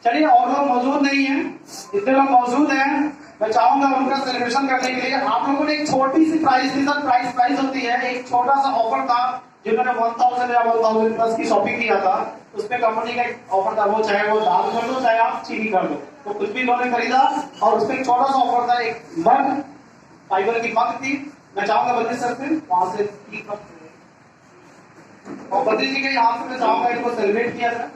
चलिए और लोग मौजूद नहीं है, इतने लोग मौजूद हैं, मैं चाहूंगा उनका सेलिब्रेशन करने के लिए। आप लोगों ने एक छोटी सी प्राइस थी सर, प्राइस होती है, एक छोटा सा ऑफर था जिन्होंने 1000 या 1000 प्लस की शॉपिंग किया था, उसमें कंपनी का एक ऑफर था, वो चाहे वो दाल कर दो चाहे आप चीनी कर दो, तो कुछ भी उन्होंने खरीदा और उसमें एक छोटा सा ऑफर था, एक मग, फाइबर की मग थी। मैं चाहूंगा बद्री सर से वहां से और बद्री जी के यहाँ से मैं चाहूंगा इनको सेलिब्रेट किया जाए।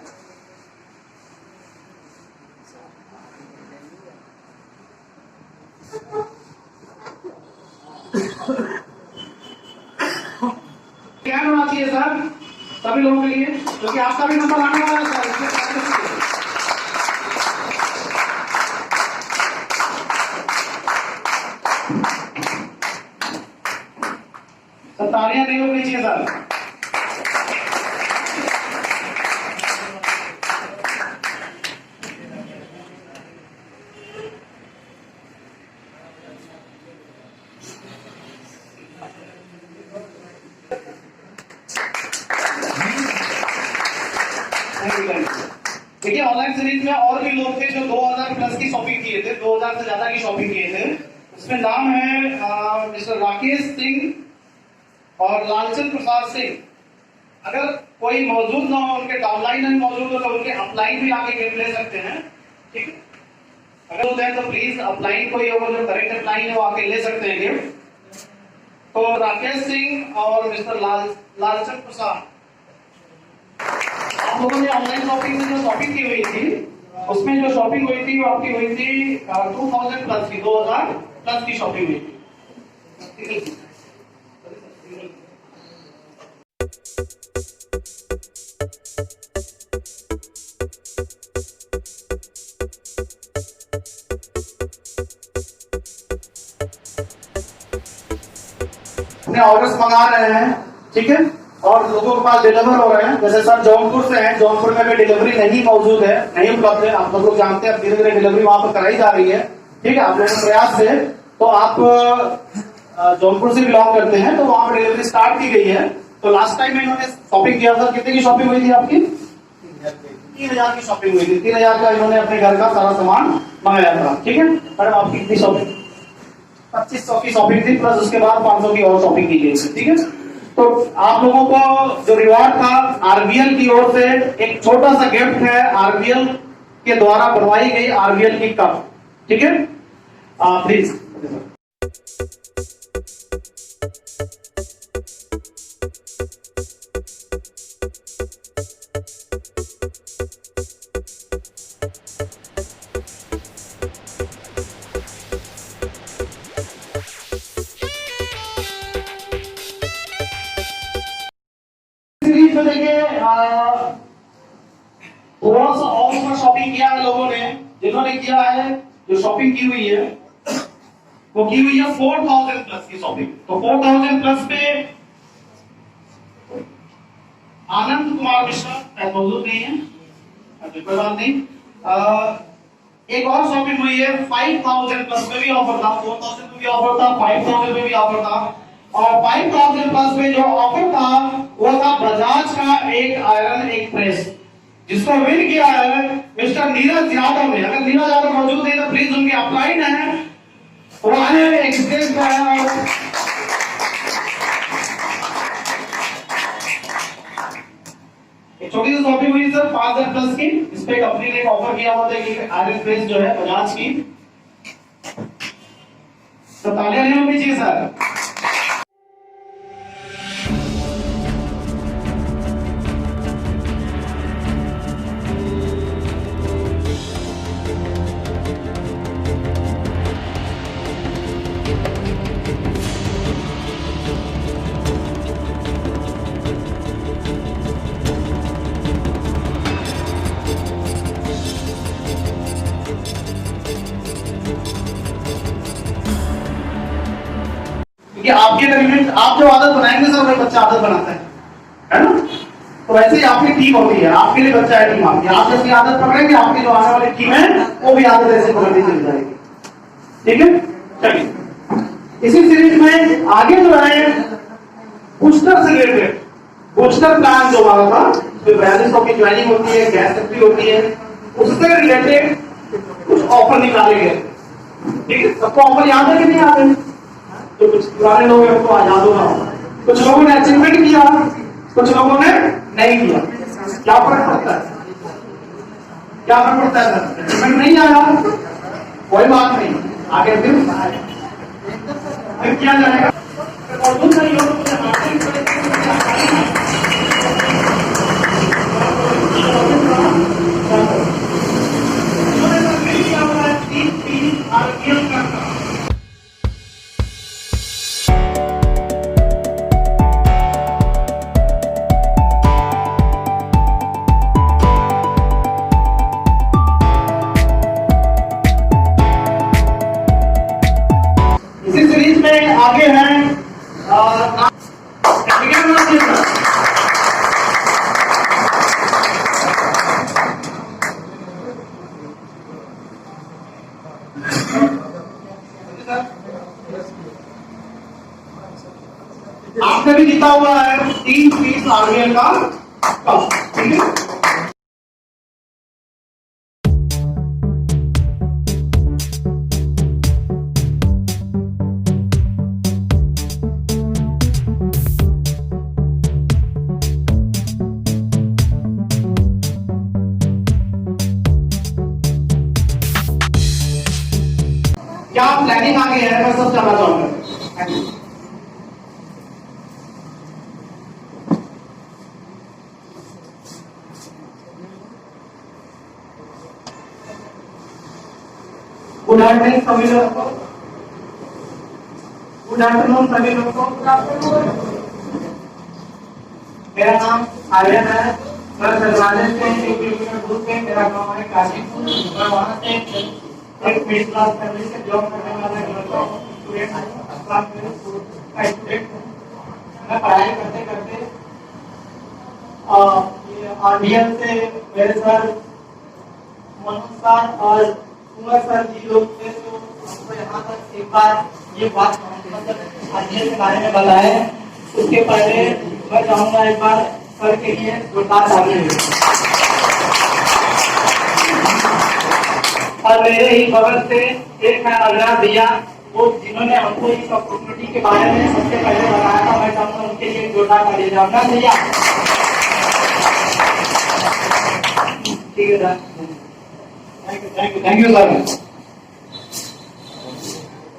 क्या होना चाहिए सर सभी लोगों के लिए, क्योंकि आपका भी नंबर आने वाला है सर। तालियां नहीं होनी चाहिए सर। देखिए ऑनलाइन सीरीज में और भी लोग थे जो 2000 प्लस की शॉपिंग किए थे, 2000 से ज्यादा की शॉपिंग किए थे। उसमें नाम है मिस्टर राकेश सिंह और लालचंद प्रसाद सिंह। अगर कोई मौजूद ना हो, उनके डाउनलाइन में मौजूद हो तो उनके अपलाइन भी आके गिफ्ट ले सकते हैं, ठीक है। अगर है तो प्लीज अपलाइन कोई हो जो करेक्ट अपलाइन है वो आके ले सकते हैं गिफ्ट। तो राकेश सिंह और मिस्टर लालचंद प्रसाद, आप लोगों ने ऑनलाइन शॉपिंग में जो शॉपिंग की हुई थी, उसमें जो शॉपिंग हुई थी वो आपकी हुई थी 2000 प्लस की, 2000 प्लस की शॉपिंग हुई थी। अपने ऑर्डर्स मंगा रहे हैं, ठीक है, और लोगों के पास डिलीवर हो रहे हैं। जैसे सर जौनपुर से हैं, जौनपुर में भी डिलीवरी नहीं मौजूद है, नहीं उपलब्ध है, आप लोग जानते हैं, धीरे धीरे डिलीवरी वहां पर कराई जा रही है, ठीक है। आप लोगों के प्रयास से तो आप जौनपुर से बिलोंग करते हैं तो वहां पर डिलीवरी स्टार्ट की गई है। तो लास्ट टाइम इन्होंने शॉपिंग किया था, कितने की शॉपिंग हुई थी आपकी? 3000 की शॉपिंग हुई थी। 3000 का इन्होंने अपने घर का सारा सामान मंगाया था, ठीक है। मैडम आपकी कितनी शॉपिंग? 2500 की शॉपिंग थी, प्लस उसके बाद 500 की और शॉपिंग की गई थी, ठीक है। तो आप लोगों को जो रिवार्ड था आरबीएल की ओर से एक छोटा सा गिफ्ट है, आरबीएल के द्वारा बनवाई गई आरबीएल की कप, ठीक है। प्लीज सीरीज में देखिए थोड़ा सा और शॉपिंग किया है लोगों ने, जिन्होंने किया है, जो शॉपिंग की हुई है वो की हुई है 4000 प्लस की शॉपिंग। तो 4000 प्लस पे आनंद कुमार मिश्रा मौजूद नहीं है, कोई बात नहीं। एक और शॉपिंग हुई है 5000 प्लस में भी ऑफर था, 4000 में भी ऑफर था, 5000 में भी ऑफर था। और 5000 प्लस में जो ऑफर था वो था बजाज का एक आयरन एक प्रेस, जिसको विन किया है मिस्टर नीरज यादव ने। अगर नीरज यादव मौजूद है तो प्लीज उनकी अपलाइन है, वो आए एक्सचेंज का है। एक छोटी सी शॉपिंग हुई सर 5000 प्लस की, इस पे कंपनी ने एक ऑफर किया हुआ था कि आयरन प्रेस जो है बजाज की। तो तालियां नहीं होनी चाहिए सर। कि आपके एग्रीमेंट आप जो आदत बनाएंगे सर वही बच्चा आदत बनाता है ना। तो वैसे ही आपकी टीम होती है, आपके लिए बच्चा है टीम आपकी। आप जैसी आदत पकड़ेंगे आपकी जो आने वाली टीम है वो भी आदत ऐसे पकड़नी चल जाएगी, ठीक है। चलिए इसी सीरीज में आगे जो है बूस्टर से रिलेटेड बूस्टर प्लान जो हमारा था, तो 4200 की ज्वाइनिंग होती है, गैस सब्सिडी होती है, उससे रिलेटेड कुछ ऑफर निकाले गए। ठीक है, सबको ऑफर याद है कि नहीं याद है? तो कुछ पुराने लोग हैं उनको याद होगा। कुछ लोगों ने अचीवमेंट किया, कुछ लोगों ने नहीं किया। क्या फर्क पड़ता है? क्या फर्क पड़ता है सर? अचीवमेंट नहीं आया कोई बात नहीं, आगे फिर किया जाएगा। और दूसरा ये लोग मुझे इसी सीरीज में आगे हैं आपने भी जीता हुआ है 3 पीस आरबीएल का कप। ठीक है, क्या प्लानिंग आगे है मैं सब जानना चाहूंगा। गुड आफ्टरनून सभी लोगों को। गुड आफ्टरनून सभी लोगों को। मेरा नाम आर्यन है। मैं सरवाले से 1 किलोमीटर दूर पे मेरा गांव है काशीपुर। मैं वहां से एक मिडिल क्लास फैमिली से जॉब करने वाला लड़का हूँ। स्टूडेंट मैं पढ़ाई करते करते आरबीएल से मेरे सर मनोज सर और कुमार सर जी लोग थे, तो हमको यहाँ तक एक बार ये बात आरबीएल के बारे में बताए। उसके पहले मैं चाहूंगा एक बार सर के लिए जोरदार ताली हो। और मेरे ही बगल से एक है अग्रह भैया, वो जिन्होंने हमको इस अपॉर्चुनिटी के बारे में सबसे पहले बताया था। मैं चाहूंगा उनके लिए जोरदार ताली हो। अग्रह भैया ठीक है सर, थैंक यू सर।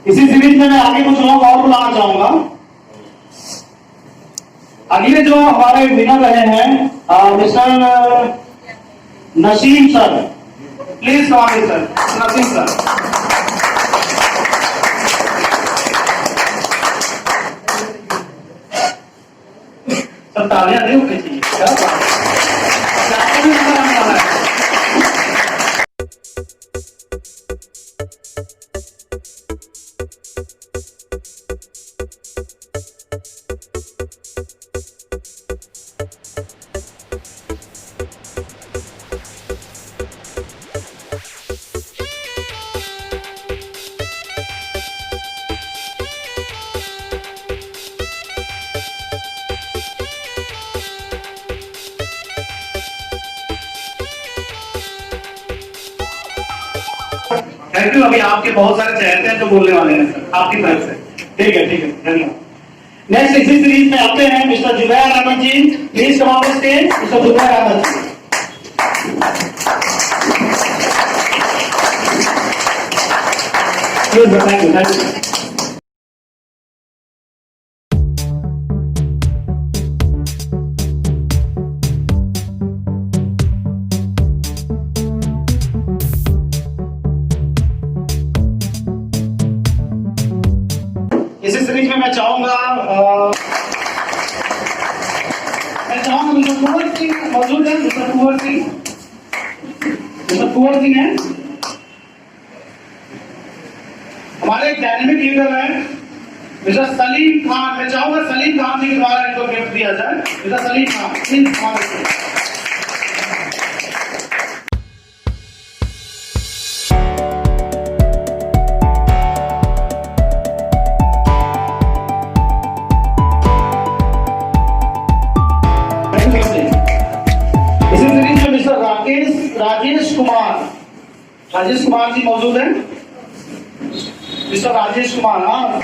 इसी सीरीज में मैं आगे कुछ लोग और बुलाना चाहूंगा। अगले जो हमारे विनर रहे हैं mister Naseem sir, please command sir, Naseem sir. Sir तालियां नहीं होनी चाहिए, क्या बात है। Thank you. अभी आपके बहुत सारे चेहरे हैं जो बोलने वाले हैं सर आपकी तरफ से। ठीक है धन्यवाद। नेक्स्ट इसी सीरीज में आते हैं mister Zubair Ahmed ji. Please come on stage mister Zubair Ahmed ji. Thank you. इसी सीरीज में मैं चाहूंगा मिस्टर कुंवर सिंह मौजूद है। मिस्टर कुंवर सिंह है हमारे एक डायनेमिक लीडर है। मिस्टर सलीम खान, मैं चाहूंगा सलीम खान जी के द्वारा इनको गिफ्ट दिया जाए। Mister Salim Khan please. इसी सीरीज में मिस्टर राकेश राजेश कुमार, राजेश कुमार जी मौजूद हैं? मिस्टर राजेश कुमार, हाँ।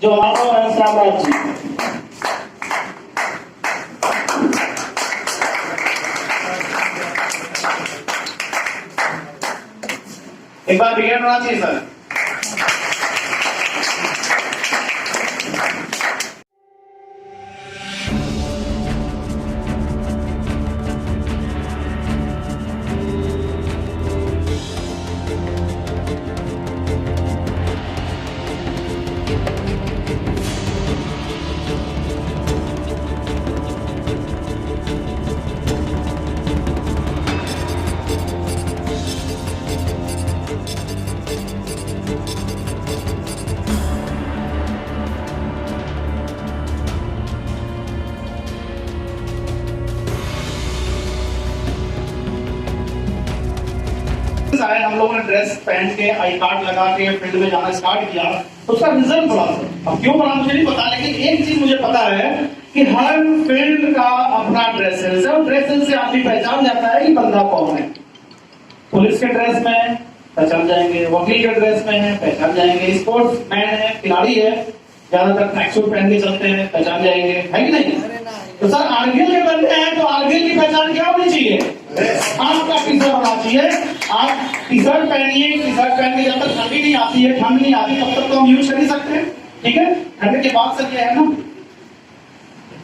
जो हमारा है साम्राज्य जी, एक बार बिगड़ होना चाहिए सर। आए हम लोगों ने ड्रेस पहन के आई कार्ड लगा के फील्ड में जाना स्टार्ट किया, तो उसका रिजल्ट बड़ा था। अब क्यों बड़ा मुझे नहीं पता, लेकिन एक चीज मुझे पता है कि हर फील्ड का अपना ड्रेस सेंस है और ड्रेस सेंस से आदमी पहचान जाता है कि बंदा कौन है। पुलिस के ड्रेस में पहचान जाएंगे, वकील के ड्रेस में है पहचान जाएंगे, स्पोर्ट्स मैन है, खिलाड़ी है, ज्यादातर ट्रैक सूट पहन के चलते हैं, पहचान जाएंगे, है कि नहीं? तो सर आरबीएल के बंदे हैं तो आरबीएल की पहचान क्या होनी चाहिए? आपका टी शर्ट होना चाहिए। आप टी शर्ट पहनिए, टी शर्ट पहन के जब तक ठंडी नहीं आती है, ठंड नहीं आती तब तक तो हम यूज कर ही सकते हैं, ठीक है? ठंड के बाद से क्या है ना,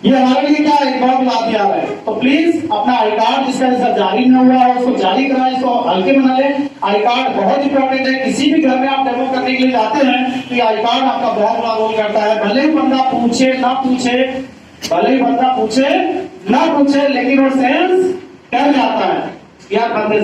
ये हमारे लिए क्या एक बहुत लाभ आ रहा है। तो प्लीज अपना आई कार्ड जिसका रिजल्ट जारी न हुआ है उसको जारी कराएं, इसको हल्के में न लें। आई कार्ड बहुत इंपॉर्टेंट है। किसी भी घर में आप डेमो करने के लिए जाते हैं तो ये आई कार्ड आपका बहुत बड़ा रोल करता है। भले ही बंदा पूछे ना पूछे, भले ही बंदा पूछे ना पूछे, लेकिन वो सेंस कर जाता है यार बंदे।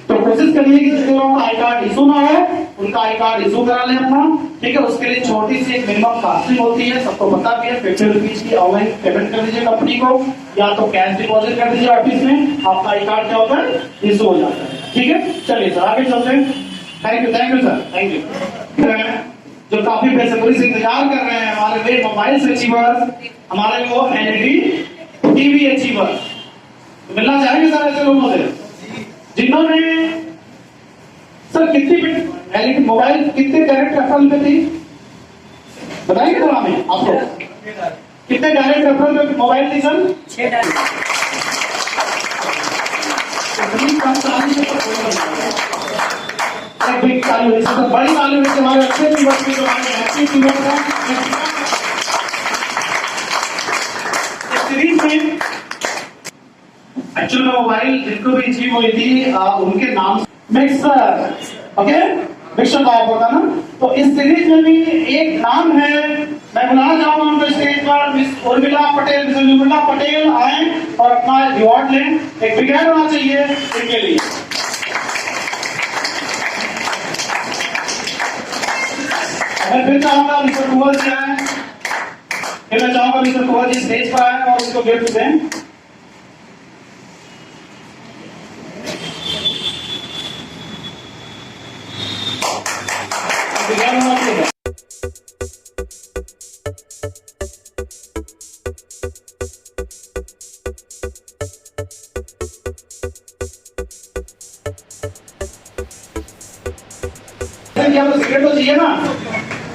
तो कोशिश करिए कि जिन लोगों का आई कार्ड इशू ना हो उनका आई कार्ड इशू करा लें अपना, ठीक है? उसके लिए छोटी सी एक मिनिमम कास्टिंग होती है, सबको पता भी है। 50 रुपीज की ऑनलाइन पेमेंट कर दीजिए कंपनी को, या तो कैश डिपॉजिट कर दीजिए ऑफिस में, आपका आई कार्ड क्या होता है इशू हो जाता है, ठीक है? चलिए सर आगे चलते हैं। Thank you sir, thank you. जो काफी बेसब्री से इंतजार कर रहे हैं हमारे वे मोबाइल अचीवर्स, हमारे वो एलईडी टीवी अचीवर्स, मिलना चाहेंगे सर ऐसे लोगों से जिन्होंने सर कितनी एलईडी मोबाइल कितने डायरेक्ट रेफरल पे थी बताइए सर हमें आपको, कितने डायरेक्ट रेफरल पे मोबाइल थी सर? 6 डायरेक्ट। बड़ी ताली हुई हमारे अच्छे टीमर्स जो हमारे टीमर्स हैं सीरीज में। एक्चुअल में मोबाइल जिनको भी अचीव हुई थी उनके नाम मिक्सर, ओके मिक्सर गायब होता ना। तो इस सीरीज में भी एक नाम है, मैं बुलाना चाहूंगा उनको स्टेज पर, मिस उर्मिला पटेल। मिस उर्मिला पटेल आए और अपना रिवॉर्ड लें। एक बिगैर होना चाहिए इनके लिए। मैं फिर चाहूंगा मिस्टर कुंवर जी आए, फिर मैं चाहूंगा मिस्टर कुंवर जी स्टेज पर आए और उनको गिफ्ट दें। सिगरेट तो चाहिए ना,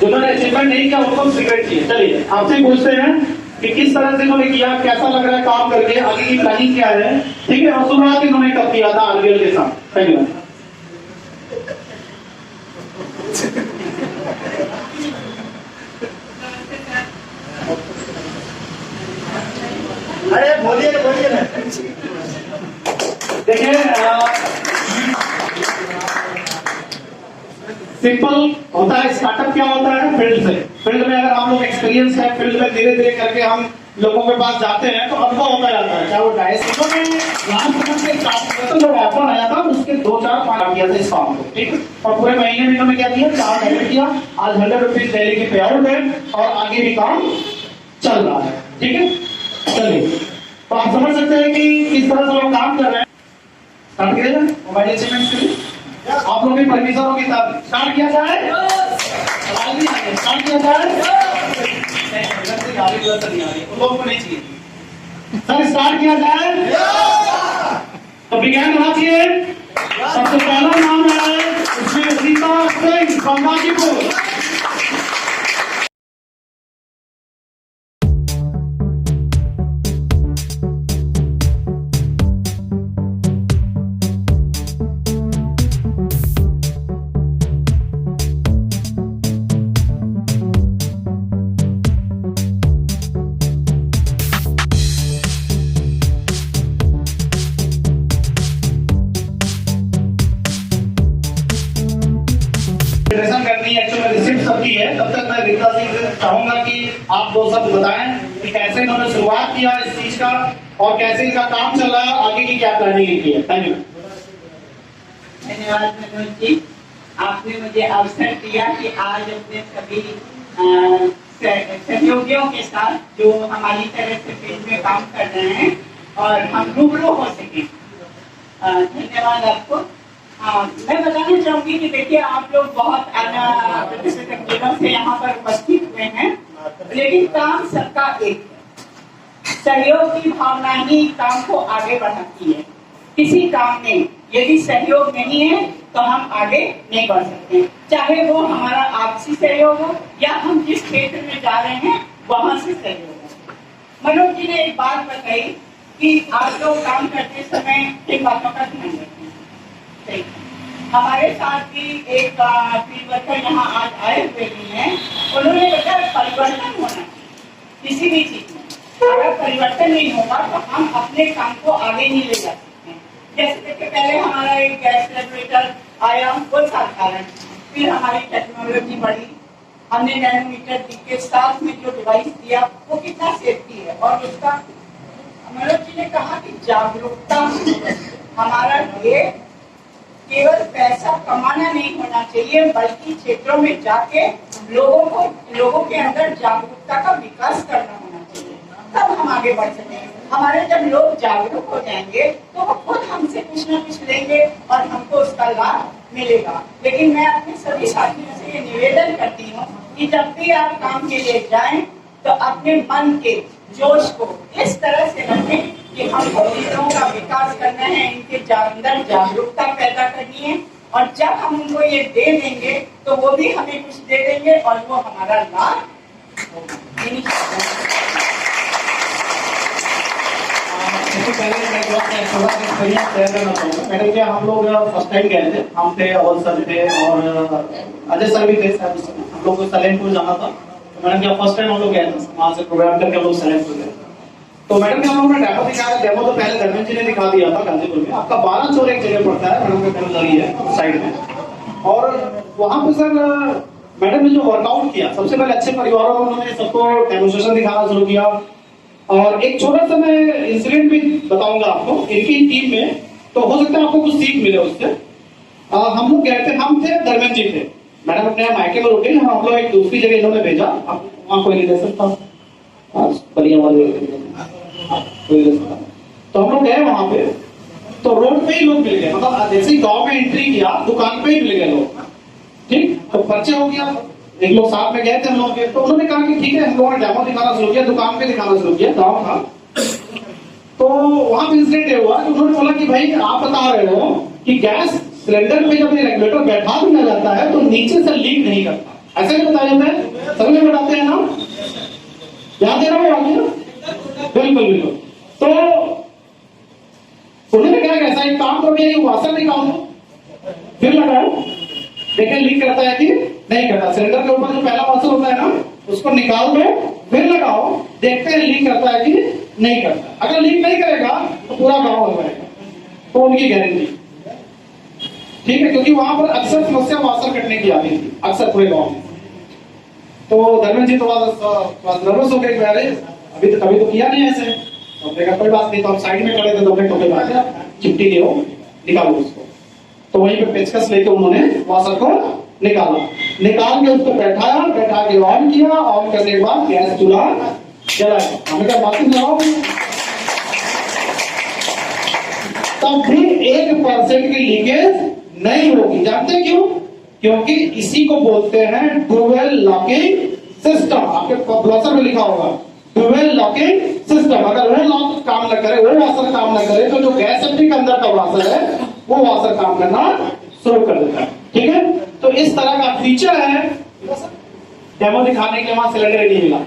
जिन्होंने अचीवमेंट नहीं किया उनको सिगरेट चाहिए। चलिए आपसे पूछते हैं कि किस तरह से इन्होंने किया, कैसा लग रहा है काम करके, आगे की प्लानिंग क्या है, ठीक है? और शुरुआत इन्होंने कब किया था आरबीएल के साथ? Thank you. अरे बोलिए ना। देखिए सिंपल होता है। स्टार्टअप क्या होता है? फील्ड से। फील्ड में अगर हम लोग एक्सपीरियंस है, फील्ड में धीरे धीरे करके हम लोगों के पास जाते हैं तो अनुभव होता जाता है। क्या वो डायसिको में लास्ट मंथ से जब ऑफर आया था उसके 2-4 किया था इस फॉर्म को, ठीक है। और पूरे महीने में इन्होंने क्या किया? 4 पेमेंट किया। आज 100 रुपीज डेली के पे आउट है और आगे भी काम चल रहा है, ठीक है। चलिए, तो आप समझ सकते हैं कि किस तरह से लोग काम कर रहे हैं। स्टार्ट किया जाए मोबाइल अचीवमेंट के लिए। आप लोग भी परमिशन होगी तब स्टार्ट किया जाए। स्टार्ट किया जाए। लोगों को नहीं चाहिए सर, स्टार्ट किया जाए तो विज्ञान होना चाहिए। सबसे पहला नाम है उसमें रीता सिंह बंगाजीपुर। करनी है एक्चुअली रिसिप्ट सबकी है। तब तक मैं रीता सिंह से चाहूंगा कि आप दो शब्द बताएं कि कैसे इन्होंने शुरुआत किया इस चीज का और कैसे इनका काम चल रहा है, आगे की क्या प्लानिंग की है। Thank you. धन्यवाद मनोज जी, आपने मुझे अवसर दिया कि आज अपने सभी सहयोगियों के साथ जो हमारी तरह से फील्ड में काम कर रहे हैं और हम रूबरू हो सके। धन्यवाद आपको। मैं बताना चाहूंगी कि देखिए आप लोग बहुत प्रतिष्ठित दिनों से यहाँ पर उपस्थित हुए हैं, लेकिन काम सबका एक है। सहयोग की भावना ही काम को आगे बढ़ाती है। किसी काम में यदि सहयोग नहीं है तो हम आगे नहीं बढ़ सकते, चाहे वो हमारा आपसी सहयोग हो या हम जिस क्षेत्र में जा रहे हैं वहां से सहयोग हो। मनोज जी ने एक बात बताई कि आप लोग काम करते समय किन बातों का ध्यान रखें। हमारे साथ भी एक फील्ड वर्कर यहाँ आज आए हुए भी हैं। उन्होंने बताया परिवर्तन होना चाहिए किसी भी चीज में। अगर परिवर्तन नहीं होगा तो हम अपने काम को आगे नहीं ले जा सकते। जैसे देखिए पहले हमारा एक गैस रेगुलेटर आया वो साधारण, फिर हमारी टेक्नोलॉजी बढ़ी, हमने नैनोमीटर के साथ में जो डिवाइस दिया वो कितना सेफ्टी है। और उसका मनोज जी ने कहा कि जागरूकता हमारा ये केवल पैसा कमाना नहीं होना चाहिए, बल्कि क्षेत्रों में जाके लोगों के अंदर जागरूकता का विकास करना होना चाहिए, तब हम आगे बढ़ सकेंगे। हमारे जब लोग जागरूक हो जाएंगे तो वो खुद हमसे कुछ न कुछ लेंगे और हमको उसका लाभ मिलेगा। लेकिन मैं अपने सभी साथियों से ये निवेदन करती हूँ कि जब भी आप काम के लिए जाएं तो अपने मन के जोश को इस तरह से रखें कि हमको चीजों का विकास करना है, इनके अंदर जागरूकता पैदा करनी है। और जब हम उनको ये दे देंगे तो वो भी हमें कुछ दे देंगे और वो हमारा लाभ मैडम क्या हम लोग फर्स्ट टाइम गए थे, हम थे अवल सर थे और अजय सर भी थे। हम लोग को सलेमपुर जाना था। तो मैडम क्या फर्स्ट टाइम हम लोग गए थे, वहाँ से प्रोग्राम करके हम लोग सलेमपुर गए। तो मैडम क्या हम लोगों ने डेमो दिखाया। डेमो तो पहले धर्मेंद्र जी ने दिखा दिया था गाजीपुर में। आपका 12 चोर एक जगह पड़ता है, मैडम का कर्मचारी है साइड में। और वहाँ पे सर मैडम ने जो वर्कआउट किया, सबसे पहले अच्छे परिवारों में उन्होंने सबको डेमोस्ट्रेशन दिखाना शुरू किया। और एक छोटा सा मैं इंसिडेंट भी बताऊंगा आपको इनकी टीम में, तो हो सकता है आपको कुछ सीख मिले उससे। हम लोग गए थे, हम थे, धर्मेंद्र जी थे। मैडम अपने मायके में रुके, हम लोग एक दूसरी जगह इन्होंने भेजा। वहाँ कोई रिलेशन था तो हम लोग गए वहां पे, तो रोड पे ही लोग मिल गए। मतलब जैसे ही गांव में एंट्री किया दुकान पे ही मिल गए लोग, ठीक। तो परिचय हो गया, एक लोग साथ में गए थे हम लोग के। तो उन्होंने कहा कि ठीक है, हम लोगों ने डेमो दिखाना शुरू किया, दुकान पे दिखाना शुरू किया, गाँव था। तो वहां पे इंसिडेंट हुआ कि उन्होंने बोला कि भाई आप बता रहे हो कि गैस सिलेंडर पे जब ये रेगुलेटर बैठा दिया जाता है तो नीचे से लीक नहीं करता, ऐसा ही बताया जाता है। समझ में बताते हैं ना, याद है ना वो आगे? बिल्कुल बिल्कुल। तो उन्होंने कहा ऐसा एक काम करो, ये वाशर निकालो, फिर लगाओ, देखें लीक करता है कि नहीं करता। सिलेंडर के ऊपर जो पहला वाशर होता है ना, उसको निकाल दो, फिर लगाओ, देखते हैं लीक करता है कि नहीं करता। अगर लीक नहीं करेगा तो पूरा गाँव हो जाएगा, तो उनकी गारंटी। ठीक है, क्योंकि वहां पर अक्सर समस्या वासर कटने की आती थी अक्सर पूरे गांव में। तो धर्मेंद्र जी थोड़ा नर्वस हो गए, अरे अभी तो कभी तो किया नहीं ऐसे। तो हमने कहा कोई बात नहीं, तो हम साइड में खड़े थे तो हमने टोके मारे, चिट्ठी ले निकालो उसको। तो वहीं पे पेचकस लेके उन्होंने वासर को निकाला, निकाल के उसको बैठाया, बैठा के ऑन किया, ऑन करने के बाद गैस चूल्हा जलाया। हमने कहा बाकी जलाओ, तब भी 1% की लीकेज नहीं होगी। जानते क्यों? क्योंकि इसी को बोलते हैं डुअल लॉकिंग सिस्टम। आपके ब्लॉसर में लिखा होगा डुअल लॉकिंग सिस्टम। अगर वो लॉक काम न करे, वो वासर काम न करे, तो जो गैस सेफ्टी के अंदर का वासर है वो वासर काम करना शुरू कर देता है। ठीक है, तो इस तरह का फीचर है। डेमो दिखाने के लिए वहां सिलेंडर नहीं मिला,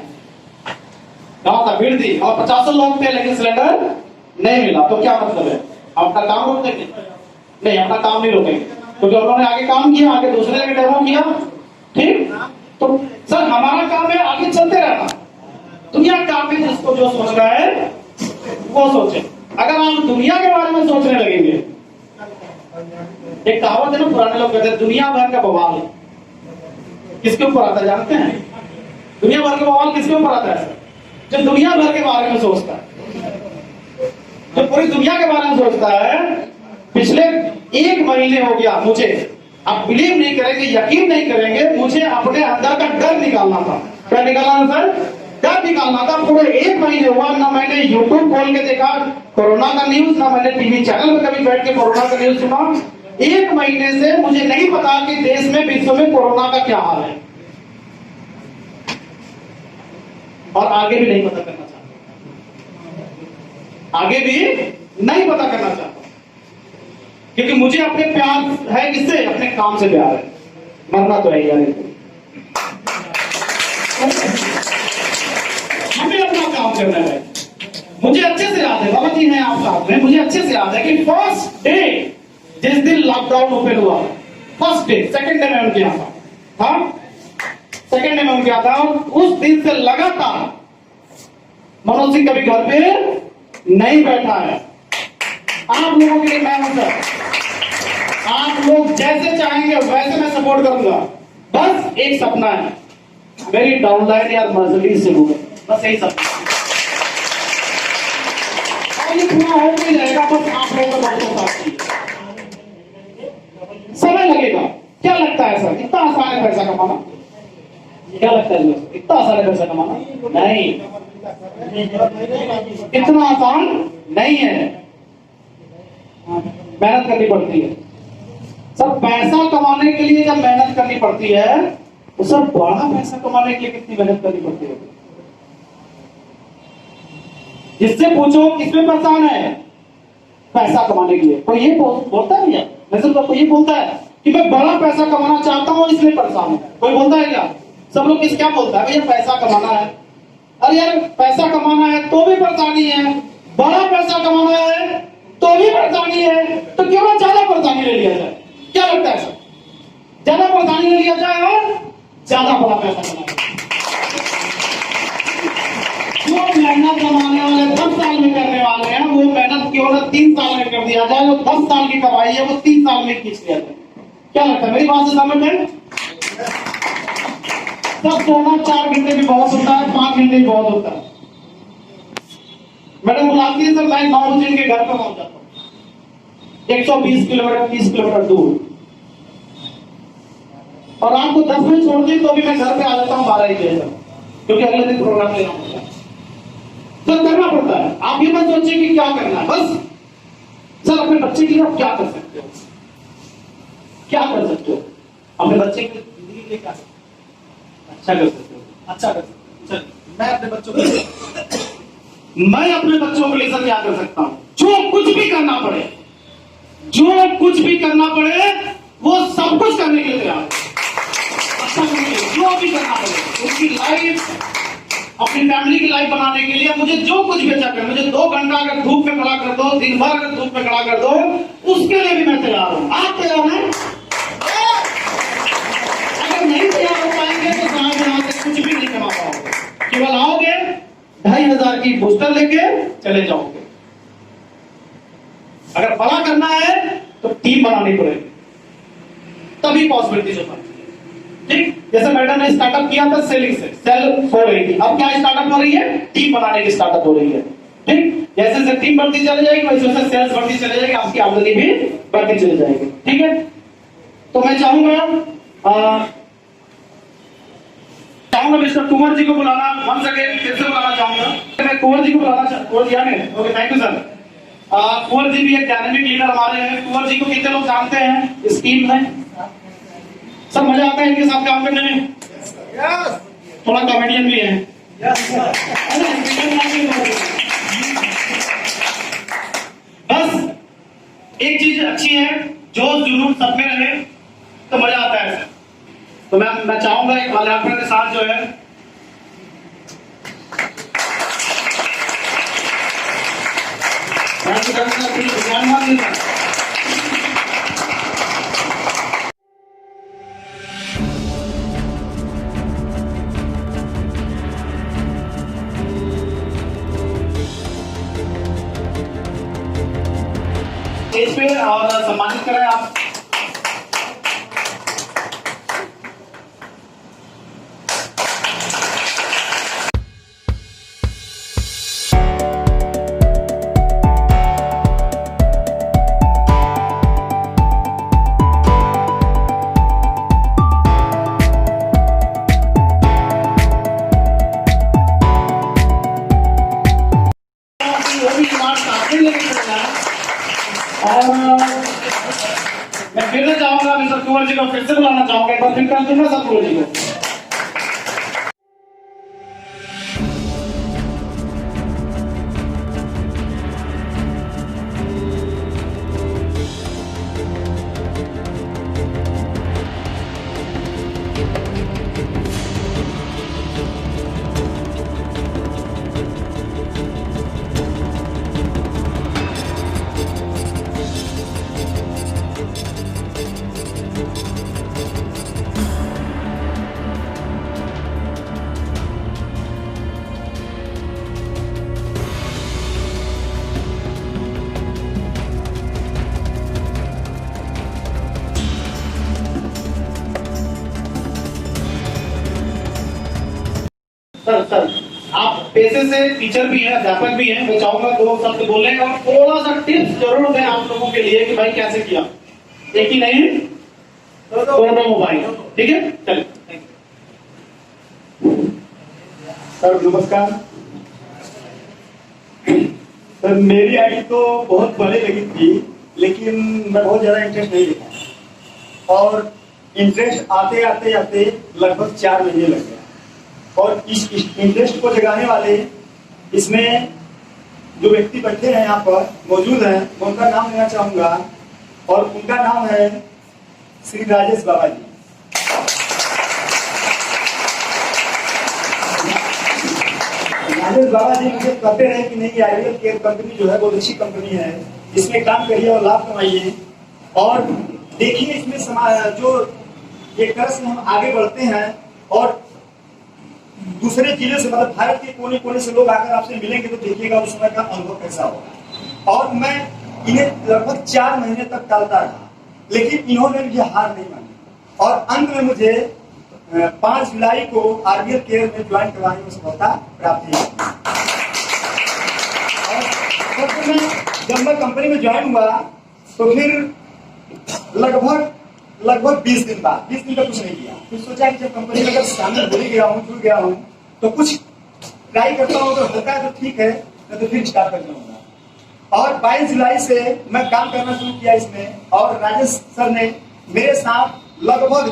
कहा था भीड़ थी और 50 लोग थे, लेकिन सिलेंडर नहीं मिला। तो क्या मतलब है? अपना काम रोक देंगे? नहीं, अपना काम नहीं रोकेंगे, क्योंकि उन्होंने आगे काम किया, आगे दूसरे जगह डेमो किया। ठीक, तो सर हमारा काम है आगे चलते रहना। दुनिया का काम है, जिसको जो सोच रहा है वो सोचे। अगर आप दुनिया के बारे में सोचने लगेंगे, एक कहावत है ना, पुराने लोग कहते हैं दुनिया भर का बवाल किसके ऊपर आता है जानते हैं? दुनिया भर का बवाल किसके ऊपर आता है? जो दुनिया भर के बारे में सोचता है, जो पूरी दुनिया के बारे में सोचता है। पिछले 1 महीने हो गया मुझे, आप बिलीव नहीं करेंगे, यकीन नहीं करेंगे, मुझे अपने अंदर का डर निकालना था। क्या निकालना सर? डर निकालना था। पूरे 1 महीने हुआ ना मैंने यूट्यूब खोल के देखा कोरोना का न्यूज, ना मैंने टीवी चैनल पर कभी बैठ के कोरोना का न्यूज सुना। 1 महीने से मुझे नहीं पता कि देश में, विश्व में कोरोना का क्या हाल है, और आगे भी नहीं पता करना चाहता, आगे भी नहीं पता करना चाहता, क्योंकि मुझे अपने प्यार है किससे? अपने काम से प्यार है। मरना तो है यार, हमें अपना काम करना है। मुझे अच्छे से याद है, बाबा जी हैं आप साथ में, मुझे अच्छे से याद है कि फर्स्ट डे जिस दिन लॉकडाउन ओपन हुआ, फर्स्ट डे, सेकंड डे में उनके यहाँ था, हाँ सेकंड डे में उनके यहाँ था, उस दिन से लगातार मनोज सिंह कभी घर पे नहीं बैठा है। आप लोगों के लिए मैं हूं सर, आप लोग जैसे चाहेंगे वैसे मैं सपोर्ट करूंगा। बस एक सपना है, मेरी डाउनलाइन या मर्सिडीज से होगा, बस यही सपना। और ये पूरा हो नहीं जाएगा, बस आप लोगों का बहुत साथ चाहिए। समय लगेगा। क्या लगता है सर इतना आसान है पैसा कमाना? क्या लगता है इतना आसान है पैसा कमाना? नहीं, इतना आसान नहीं है, मेहनत करनी पड़ती है सर। पैसा कमाने के लिए जब मेहनत करनी पड़ती है तो सर बड़ा पैसा कमाने के लिए कितनी मेहनत करनी पड़ती है? जिससे पूछो किसमें परेशान है पैसा कमाने के लिए, कोई ये बोलता है क्या? नजर कोई ये बोलता है कि मैं बड़ा पैसा कमाना चाहता हूं इसलिए परेशान हूं? कोई बोलता है क्या? सब लोग किस क्या बोलता है? भैया पैसा कमाना है। अरे यार पैसा कमाना है तो भी परेशानी है, बड़ा पैसा कमाना है तो भी परेशानी है, तो क्यों ना ज्यादा परेशानी ले लिया जाए? क्या लगता है सर? ज्यादा परेशानी ले लिया जाए और ज्यादा बड़ा पैसा कमाना। जो मेहनत कमाने वाले 10 साल में करने वाले हैं, वो मेहनत केवल 3 साल में कर दिया जाए, जो 10 साल की कमाई है वो 3 साल में खींच लिया जाए। क्या लगता है? मेरी बात से सहमत है? सब सोना 4 घंटे भी बहुत होता है, 5 घंटे भी बहुत होता है। मैडम बुलाती है सर, मैं 9 बजे इनके घर पर पहुंच जाता हूं, 120 किलोमीटर 30 किलोमीटर दूर, और आपको 10 बजे छोड़ दी तो भी मैं घर पे आ जाता हूं 12 ही बजे, क्योंकि अगले दिन प्रोग्राम लेना होता है। सर करना पड़ता है। आप ये मत सोचिए कि क्या करना है, बस सर अपने बच्चे के लिए आप क्या कर सकते हो, क्या कर सकते हो अपने बच्चे की जिंदगी के लिए, क्या अच्छा कर सकते हो, अच्छा कर सकते हो। मैं अपने बच्चों के लिए सर क्या कर सकता हूं? जो कुछ भी करना पड़े, जो कुछ भी करना पड़े वो सब कुछ करने के लिए तैयार है। अच्छा करने के लिए जो भी करना पड़े, उसकी लाइफ, अपनी फैमिली की लाइफ बनाने के लिए मुझे जो कुछ भी अच्छा कर, मुझे 2 घंटा अगर धूप में खड़ा कर दो, दिन भर अगर धूप में खड़ा कर दो, उसके लिए भी मैं तैयार हूं। आप तैयार हैं? अगर नहीं तैयार हो पाएंगे तो जहां से कुछ भी नहीं कमा पाओगे। केवल आओगे 2500 की बूस्टर लेके चले जाओगे। अगर बड़ा करना है तो टीम बनानी पड़ेगी, तभी पॉसिबिलिटीज हो पाएगी। ठीक, जैसे मैडम ने स्टार्टअप किया था सेलिंग से, सेल हो रही थी, अब क्या स्टार्टअप हो रही है, टीम बनाने की स्टार्टअप हो रही है। ठीक, जैसे जैसे टीम बढ़ती चली जाएगी वैसे वैसे सेल्स बढ़ती चली जाएगी, आपकी आमदनी भी बढ़ती चली जाएगी। ठीक है, तो मैं चाहूंगा मिस्टर कुंवर जी को बुलाना, हम अगेन फिर से बुलाना चाहूंगा। मैं कुंवर जी को बुलाना कुंवर जी आने, okay thank you sir. Kunwar ji भी एक डायनामिक लीडर हमारे हैं। कुंवर जी को कितने लोग जानते हैं इस टीम में? सब मजा आता है इनके साथ काम करने में? थोड़ा कॉमेडियन भी है। बस एक चीज अच्छी है, जोश जुनून सब में रहे तो मजा आता है। तो मैं चाहूंगा एक माल्यार्पण के साथ जो है स्टेज पे और सम्मानित करें आप। और मैं फिर से चाहूंगा मिस्टर कुंवर जी को फिर से बुलाना चाहूंगा, एक बार फिर कर दूंगा सब कुंवर जी को। सर आप पेशे से टीचर भी हैं, अध्यापक भी हैं, मैं चाहूंगा 2 शब्द बोलें और थोड़ा सा टिप्स जरूर दें आप लोगों के लिए कि भाई कैसे किया। एक ही नहीं, दोनों मोबाइल। ठीक है, चलिए। सर नमस्कार। सर मेरी आईडी तो बहुत बड़ी लगी थी, लेकिन मैं बहुत ज्यादा इंटरेस्ट नहीं दिखा और इंटरेस्ट आते आते आते लगभग 4 महीने लग गए। और इस इंटरेस्ट को जगाने वाले इसमें जो व्यक्ति बैठे हैं यहाँ पर मौजूद हैं, मैं उनका नाम लेना चाहूंगा और उनका नाम है श्री राजेश बाबा जी। राजेश बाबा जी मुझे कहते रहे कि नहीं, आईडियल केयर कंपनी जो है बहुत अच्छी कंपनी है, इसमें काम करिए और लाभ कमाइए और देखिए इसमें जो एक तरह से हम आगे बढ़ते हैं और दूसरे जिले से मतलब भारत के कोने कोने से लोग आकर आपसे मिलेंगे तो देखिएगा उस समय का अनुभव कैसा होगा। और मैं इन्हें लगभग 4 महीने तक टालता रहा, लेकिन इन्होंने मुझे हार नहीं मानी और अंत में मुझे 5 जुलाई को आरबीएल केयर में ज्वाइन करवाने में सफलता प्राप्त हुई। और जब मैं कंपनी में ज्वाइन हुआ तो फिर लगभग 20 दिन बाद, 20 दिन का कुछ नहीं किया, फिर सोचा कि जब कंपनी में अगर शामिल हो गया हूँ, जुड़ गया हूँ तो कुछ ट्राई करता हूँ, अगर होता है तो ठीक है, नहीं तो फिर स्टार्ट कर जाऊंगा। और 22 जुलाई से मैं काम करना शुरू किया इसमें और राजेश सर ने मेरे साथ लगभग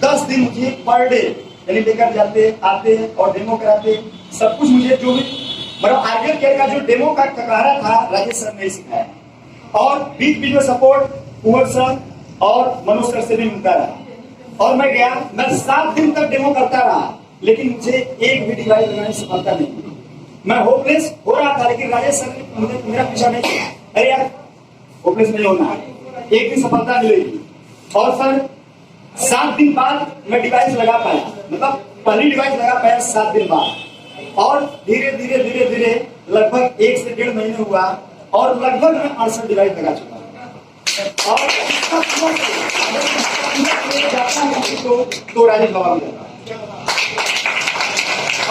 10 दिन मुझे पर डे यानी लेकर जाते आते और डेमो कराते, सब कुछ मुझे जो भी मतलब आरबीएल केयर का जो डेमो का ककारा था राजेश सर ने सिखाया और बीच बीच में सपोर्ट कुंवर सर और मनोज सर से भी मिलता रहा। और मैं गया, मैं 7 दिन तक डेमो करता रहा, लेकिन मुझे एक भी डिवाइस लगाने की सफलता नहीं मिली। मैं होपलेस हो रहा था, लेकिन राजेश सर ने मुझे मेरा पीछा नहीं किया, अरे यार होपलेस नहीं होना है, एक दिन सफलता मिलेगी। और सर 7 दिन बाद मैं डिवाइस लगा पाया, मतलब पहली डिवाइस लगा पाया 7 दिन बाद और धीरे धीरे धीरे धीरे लगभग 1 से 1.5 महीने हुआ और लगभग मैं 68 डिवाइस लगा चुका हूँ। और इसका पूरा अगर मैं जाता हूँ तो राजेश बाबा मिलेगा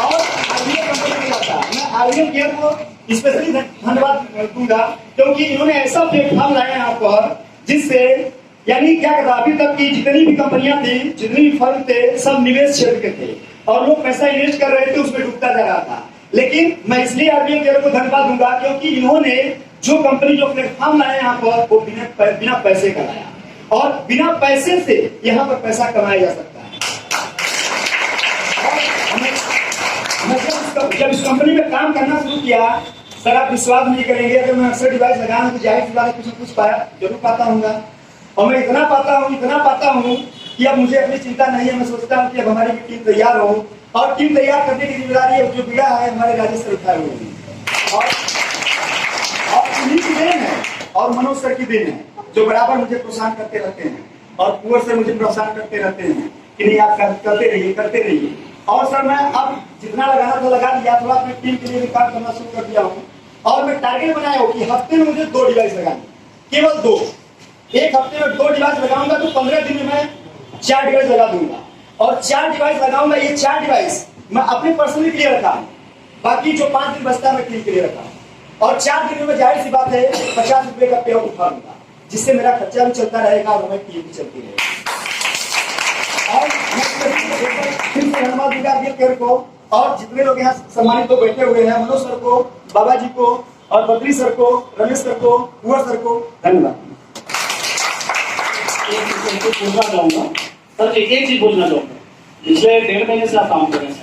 और आरबीएल कंपनी में जाता है। मैं आरबीएल केयर को स्पेशली धन्यवाद दूंगा क्योंकि इन्होंने ऐसा प्लेटफॉर्म लाया यहाँ पर जिससे यानी क्या कहता अभी तक की जितनी भी कंपनियां थी जितने भी फर्म थे सब निवेश क्षेत्र के थे और लोग पैसा इन्वेस्ट कर रहे थे उसमें डूबता जा रहा था। लेकिन मैं इसलिए आरबीएल केयर को धन्यवाद दूंगा क्योंकि इन्होंने जो कंपनी जो प्लेटफॉर्म लाया यहाँ पर वो बिना पैसे का लाया और बिना पैसे से यहाँ पर पैसा कमाया जा सकता है। जब इस कंपनी में काम करना शुरू किया सर आप विश्वास नहीं करेंगे अगर मैं अक्सर डिवाइस लगाना तो जाहिर सी बात है कुछ न कुछ पाया जरूर पाता हूँ और मैं इतना पाता हूँ कि अब मुझे अपनी चिंता नहीं है। मैं सोचता हूँ कि अब हमारी टीम तैयार हो और टीम तैयार करने की जिम्मेदारी है जो बिगड़ा है हमारे राजेश सर उठाए हुए हैं और उन्हीं की देन है और मनोज सर की देन है जो बराबर मुझे प्रोत्साहन करते रहते हैं और कुंवर सर मुझे प्रोत्साहन करते रहते हैं कि नहीं आप करते रहिए और सर मैं अब जितना लगाना था लगा दिया थोड़ा अपनी टीम के लिए भी काम करना शुरू कर दिया हूँ और मैं टारगेट बनाया हूँ कि हफ्ते में मुझे 2 डिवाइस लगानी केवल 2 एक हफ्ते में 2 डिवाइस लगाऊंगा तो 15 दिन में मैं 4 डिवाइस लगा दूंगा और 4 डिवाइस लगाऊंगा। ये 4 डिवाइस मैं अपने पर्सनली के लिए रखा हूँ बाकी जो 5 दिन बचता है मैं टीम के लिए रखा हूँ और 4 दिन में जाहिर सी बात है 50 रुपए का पे आउट उठा लूंगा जिससे मेरा खर्चा भी चलता रहेगा और हमारी टीम भी चलती रहेगी। और फिर से धन्यवाद दूंगा आरबीएल केयर को और जितने लोग यहाँ सम्मानित लोग बैठे हुए हैं मनोज सर को बाबा जी को और बद्री सर को रमेश सर को कुंवर सर को धन्यवाद। पूछना चाहूंगा सर एक चीज पूछना चाहूंगा पिछले 1.5 महीने से आप काम कर रहे हैं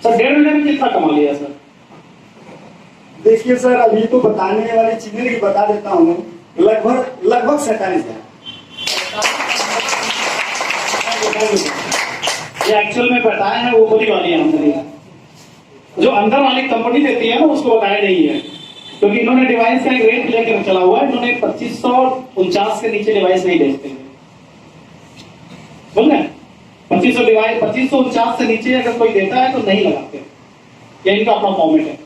सर 1.5 महीने में कितना कमा लिया सर? देखिए सर अभी तो बताने वाली चीजें नहीं बता देता हूँ लगभग 47,000 ये एक्चुअल में बताए हैं वो बड़ी वाली आमदनी जो अंदर वाली कंपनी देती है ना उसको बताया नहीं है क्योंकि इन्होंने डिवाइस का एक रेट लेकर चला हुआ है। इन्होंने 2549 के नीचे डिवाइस नहीं बेचते बोल रहे 2500 डिवाइस 2549 से नीचे अगर कोई देता है तो नहीं लगाते ये इनका अपना फॉर्मेट है।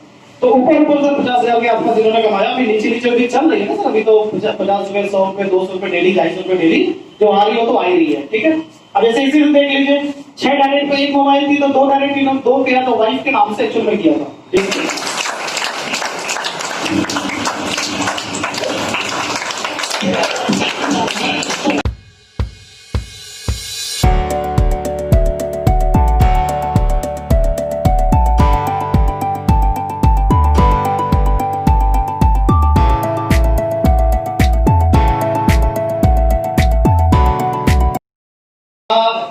तो ऊपर सर 50,000 के आसपास इन्होंने कमाया अभी नीचे भी चल रही है ना सर अभी तो 50 रुपए 100 रुपए 200 रुपए डेली 250 रुपए डेली जो आ रही हो तो आ ही रही है ठीक है। अब ऐसे इसी देख लीजिए 6 डायरेक्ट पे 1 मोबाइल थी तो 2 डायरेक्ट इन्होंने 2 किया तो वाइफ के नाम से एक्चुअल में किया था।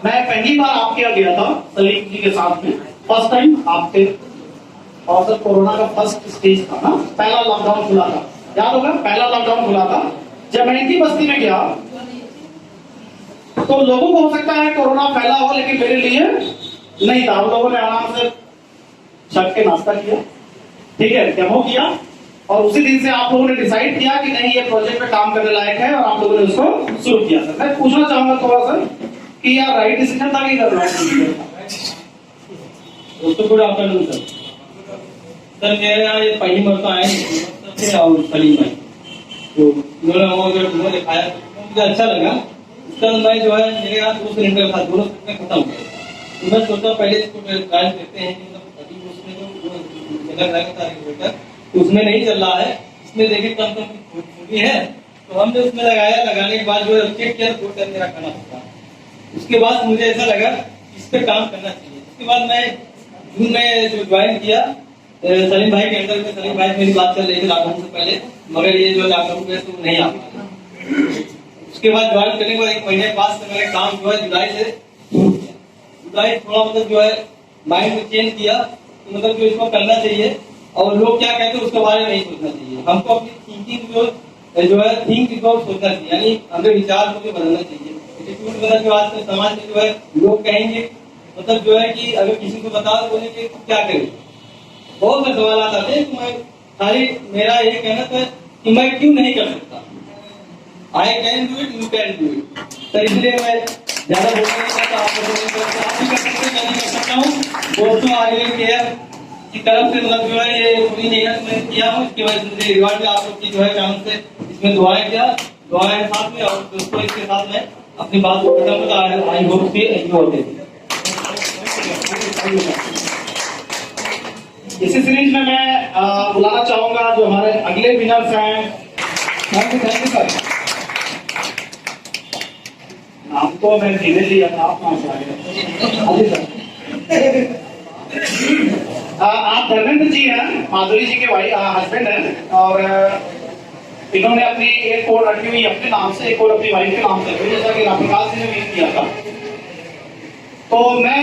मैं पहली बार आपके यहाँ गया था सलीम जी के साथ में फर्स्ट टाइम आपके और सर कोरोना का फर्स्ट स्टेज था ना पहला लॉकडाउन खुला था याद होगा पहला लॉकडाउन खुला था जब मैं इनकी बस्ती में गया तो लोगों को हो सकता है कोरोना फैला हो लेकिन मेरे लिए नहीं था। हम लोगों ने आराम से छठ के नाश्ता किया ठीक है डेमो किया और उसी दिन से आप लोगों ने डिसाइड किया कि नहीं ये प्रोजेक्ट पे काम करने लायक है और आप लोगों ने उसको शुरू किया। सर मैं पूछना चाहूंगा थोड़ा सा कि यार राइट डिसीजन था कि रॉन्ग डिसीजन था? दोस्तों गुड आफ्टरनून सर मेरे यहाँ ये पहली मरतबा आए और सलीम भाई तो उन्होंने वो दिखाया मुझे अच्छा लगा। उसका मैं जो है मेरे यहाँ 2 सिलेंडर था दोनों खत्म हो गए तो मैं सोचा पहले इसको ट्रायल करते हैं कि मतलब अभी उसमें जो जगह लगा था रेगुलेटर तो उसमें नहीं चल रहा है इसमें देखिए कम खूबी है तो हमने उसमें लगाया लगाने के बाद जो है चेक किया तो मेरा खाना पड़ता उसके बाद मुझे ऐसा लगा इस पे काम करना चाहिए। उसके बाद मैं जून में जो ज्वाइन किया सलीम भाई के अंदर में सलीम भाई मेरी बात चल रही थी लॉकडाउन से पहले मगर ये जो लॉकडाउन में तो नहीं आ पाया। उसके बाद ज्वाइन करने के बाद 1 महीने बाद से मैंने काम जो है जुलाई थोड़ा मतलब जो है माइंड में चेंज किया तो मतलब जो इसको करना चाहिए और लोग क्या कहते हैं उसके बारे में नहीं सोचना चाहिए। हमको अपनी थिंकिंग जो है थिंक अबाउट सोचना चाहिए यानी हमें विचार को बदलना चाहिए। एटीट्यूड बदल जो आज के समाज में जो है लोग कहेंगे मतलब जो है कि अगर किसी को बता बोलेंगे क्या करें बहुत से सवाल आते हैं तो मैं खाली मेरा ये कहना था कि मैं क्यों नहीं कर सकता I can do it you can do it. तो इसलिए मैं ज्यादा बोलना नहीं चाहता आप भी कर सकते मैं नहीं कर सकता हूँ दोस्तों आगे केयर की तरफ से मतलब जो है ये पूरी मेहनत मैंने किया हूँ इसकी वजह से रिवार्ड भी आप लोग की जो है काम से इसमें दुआएं किया दुआएं साथ में और दोस्तों इसके साथ में अपनी बात को खत्म होता है। आई होप कि एंजॉय होते हैं। इसी सीरीज में मैं बुलाना चाहूंगा जो हमारे अगले विनर्स हैं। Thank you sir. नाम तो मैं धीरे लिया था, आप नाम से आगे सर। आप धर्मेंद्र जी हैं, माधुरी जी के भाई हस्बैंड हैं, और इन्होंने अपनी एक कोड रखी हुई अपने नाम से, एक कोड अपनी वाइफ के नाम से, जैसा कि रामप्रकाश जी ने भी किया था। तो मैं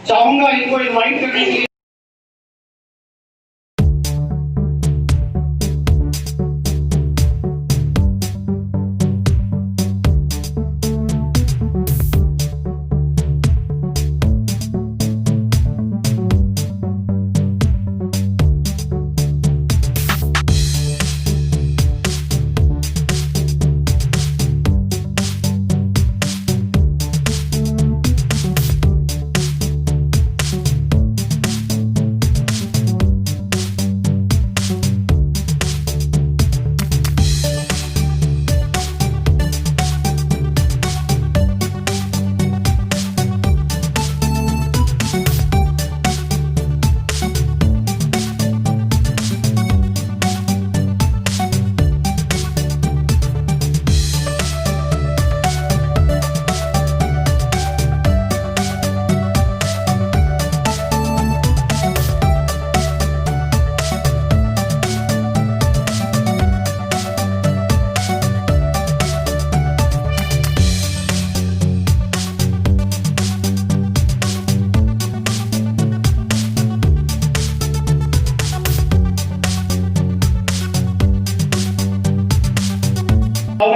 चाहूंगा इनको इनवाइट करने के लिए।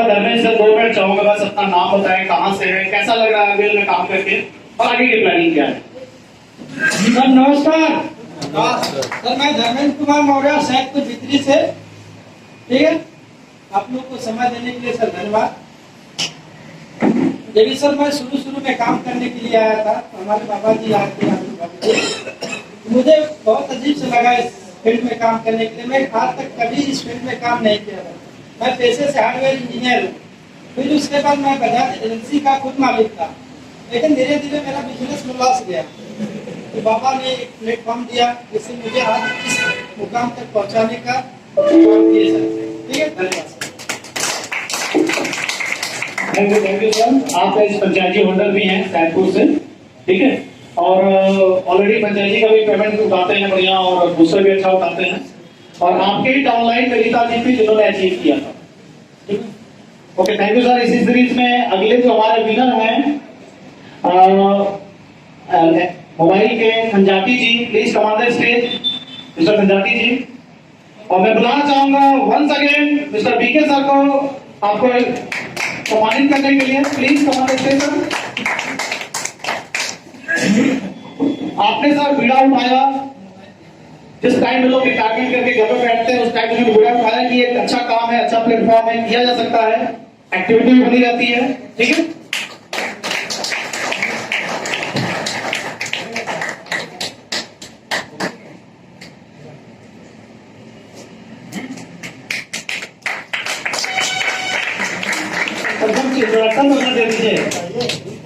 धर्मेंद्र सर 2 मिनट चाहूंगा, बस अपना नाम बताएं, कहाँ से है, कैसा लग रहा है वेल में काम करके, और आगे की प्लानिंग क्या है। सर नमस्कार। सर मैं धर्मेंद्र कुमार मौर्य सैदपुर भित्री से, ठीक है। आप लोग को समय देने के लिए सर धन्यवाद। ये भी सर मैं शुरू में काम करने के लिए आया था, तो हमारे बाबा जी आए थे, मुझे बहुत अजीब से लगा इस फील्ड में काम करने के लिए। मैं आज तक कभी इस फील्ड में काम नहीं किया था। मैं पेशे से हार्डवेयर इंजीनियर हूँ। फिर उसके बाद मैं बजाज एजेंसी का खुद मालिक था, लेकिन धीरे धीरे मेरा बिजनेस में लॉस गया। तो बाबा ने एक प्लेटफॉर्म दिया जिससे मुझे आज इस मुकाम तक पहुंचाने का काम किया सर। ठीक है, धन्यवाद सर। Thank you sir. आप इस पंचायती होल्डर भी हैं सैदपुर से, ठीक है, और ऑलरेडी पंचायती का भी पेमेंट उठाते हैं बढ़िया, और दूसरे भी अच्छा उठाते हैं, और आपके ही डाउनलाइन में रीता जी भी जिन्होंने अचीव किया था। Okay, thank you sir. इसी सीरीज में अगले जो हमारे विनर हैं मोबाइल के Khanjati ji, please come on the stage mister Khanjati ji. और मैं बुलाना चाहूंगा once again mister BK sir को, आपको सम्मानित करने के लिए। Please come on the stage sir. आपने सर बीड़ा उठाया, जिस टाइम में लोग रिटायरमेंट करके घर में बैठते हैं उस टाइम में बीड़ा उठाया कि एक अच्छा काम है, अच्छा प्लेटफॉर्म है, किया जा सकता है, एक्टिविटी भी बनी रहती है, ठीक है। इंट्रोडक्शन बता दे दीजिए।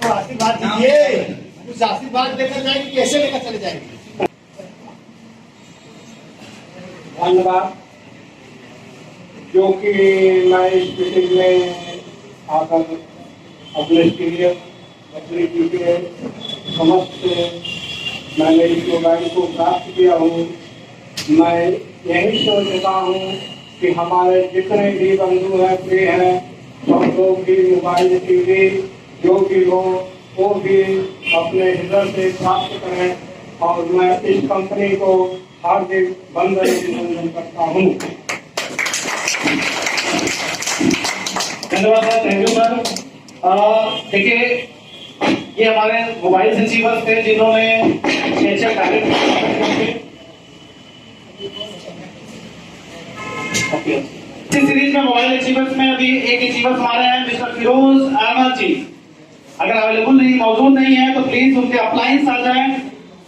तो आशीर्वाद दीजिए, कुछ आशीर्वाद देकर जाएंगे, कैसे लेकर चले जाएंगे। धन्यवाद। जो कि मैं इस मीटिंग में आकर अपने सीनियर अपने के समस्त मैंने इस मोबाइल को प्राप्त किया हूँ। मैं यही सोचता हूँ कि हमारे जितने भी बंधु हैं, प्रिय हैं, सब लोग भी मोबाइल टीवी जो भी हो वो भी अपने हृदय से प्राप्त करें, और मैं इस कंपनी को हार्दिक बंधन अभिनंदन करता हूँ। धन्यवाद सर, थैंक यू सर। देखिए, ये हमारे मोबाइल रिसीवर्स थे जिन्होंने इस सीरीज में मोबाइल अचीवर्स में अभी एक अचीवर्स हमारे हैं मिस्टर फिरोज अहमद जी। अगर अवेलेबल नहीं, मौजूद नहीं है तो प्लीज उनके अप्लायंस आ जाएं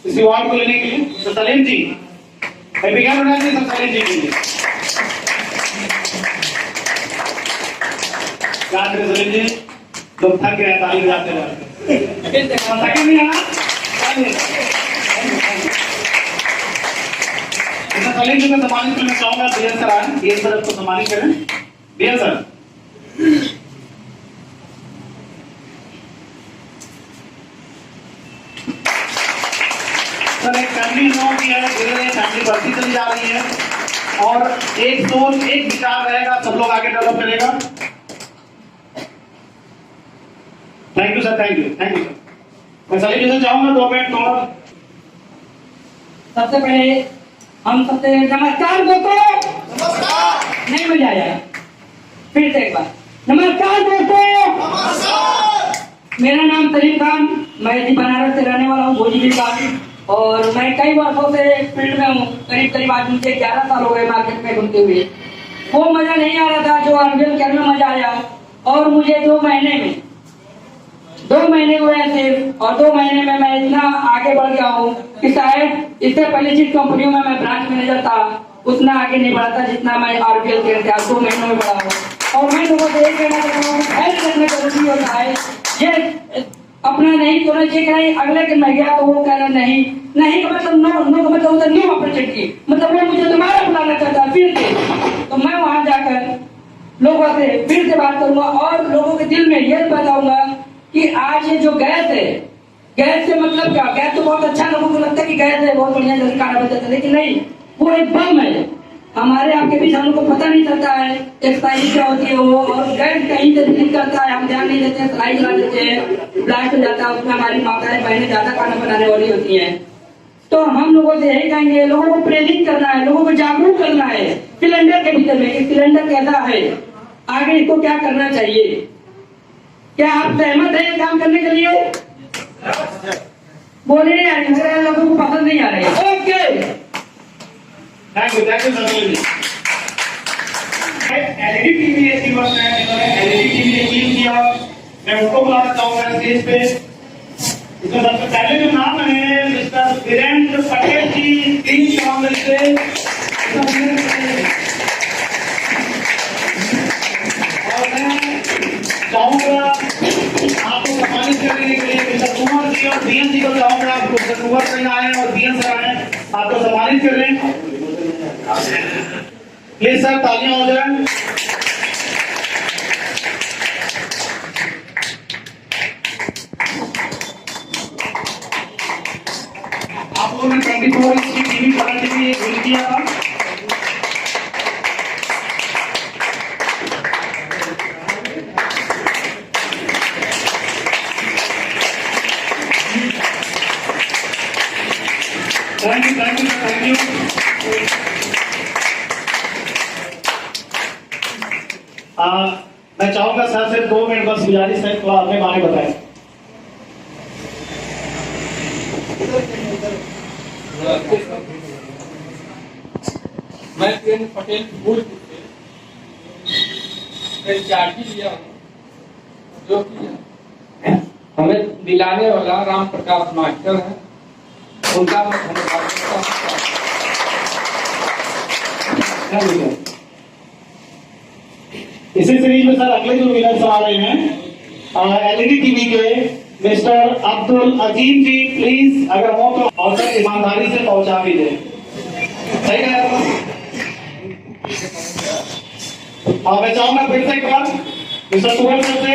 इस अवार्ड को लेने के लिए। मिस्टर सलीम जी, सलीम जी के लिए। याद रहे सलीम जी, लोग थक गए ताली बजाते रहते। थके नहीं है ना? सलीम जी को सम्मानित करना चाहूंगा। बीएन सर आए, बीएन सर आपको सम्मानित करें। बीएन सर, सर एक फैमिली लोगों की है, धीरे धीरे फैमिली बढ़ती चली जा रही है और एक सोच एक विचार रहेगा, सब लोग आगे डेवलप करेगा। Thank you sir, thank you, thank you sir. मैं सलीम जी से चाहूंगा 2 मिनट और। सबसे पहले हम सबसे नमस्कार दोस्तों। नमस्कार। नहीं मजा आया, फिर से एक बार नमस्कार दोस्तों। नमस्कार। मेरा नाम सलीम खान, मैं बनारस से रहने वाला हूँ, भोजी का, और मैं कई वर्षों से फील्ड में हूँ। करीब आज मुझे 11 साल हो गए मार्केट में घूमते हुए। वो मजा नहीं आ रहा था जो आरबीएल केयर में मजा आया। और मुझे 2 महीने हुए सिर्फ, और 2 महीने में मैं इतना आगे बढ़ गया हूँ कि शायद इससे पहले जिस कंपनियों में मैं ब्रांच मैनेजर था उतना आगे नहीं बढ़ा था जितना मैं आरबीएल केयर से आज 2 महीनों में बढ़ा हूँ। और मैं लोगों से ये कहना चाहता हूँ, हेल्प रखना जरूरी होता है। ये अपना नहीं तो नहीं कहीं अगले के मैं गया तो वो कहना नहीं का मतलब नो का मतलब होता न्यू अपॉर्चुनिटी, मतलब वो मुझे दोबारा बुलाना चाहता है फिर से। तो मैं वहां जाकर लोगों से फिर से बात करूंगा और लोगों के दिल में ये बताऊंगा कि आज ये जो गैस है, गैस से मतलब क्या, गैस तो बहुत अच्छा लोगों को लगता है कि गैस है बहुत बढ़िया जल्दी खाना बन जाता है, लेकिन नहीं, वो एक बम है। हमारे आपके बीच हम लोग को पता नहीं चलता है एक्सपायरी क्या होती है वो, और गैस कहीं से रिलीज करता है, हम ध्यान नहीं देते हैं, सलाई चला देते हैं, ब्लास्ट हो जाता है, उसमें हमारी माताएं बहनें ज्यादा खाना बनाने वाली होती हैं। तो हम लोगों से यही कहेंगे, लोगों को प्रेरित करना है, लोगों को जागरूक करना है सिलेंडर के भीतर में कि सिलेंडर कैसा है, आगे इसको क्या करना चाहिए। क्या आप सहमत है काम करने के लिए? बोले नहीं आ रही, लोगों को पसंद नहीं आ रही। Okay, thank you sir. LED TV ऐसी वक्त है जिन्होंने एलईडी टीवी अचीव किया, मैं उनको बुलाना चाहूंगा स्टेज पे। इसमें सबसे पहले जो नाम है मिस्टर वीरेंद्र पटेल जी, 3 कांग्रेस से। और मैं चाहूंगा आपको सम्मानित करने के लिए मिस्टर कुमार जी और बीएन जी को चाहूंगा, आपको मिस्टर कुमार सिंह आए और बीएन सर आए, आपको सम्मानित कर लें। प्लीज सर, तालियां हो जाए। आप लोगों ने 24 inch TV colour TV bill किया था। Thank you, thank you, thank you. मैं चाहूंगा सर से 2 मिनट बस गुजारिश है, थोड़ा अपने बारे में बताएं। मैं वीरेंद्र पटेल भोजपुर से चार्जी लिया हूँ, जो कि हमें दिलाने वाला राम प्रकाश मास्टर है, उनका मैं धन्यवाद करता हूँ। इसी सीरीज में सर अगले जो विनर्स आ रहे हैं एलईडी टीवी के मिस्टर अब्दुल अजीम जी, प्लीज अगर हो तो और सर ईमानदारी से पहुंचा भी दें। सही है आपको? और मैं चाहूंगा फिर से एक बार मिस्टर कुमार सर से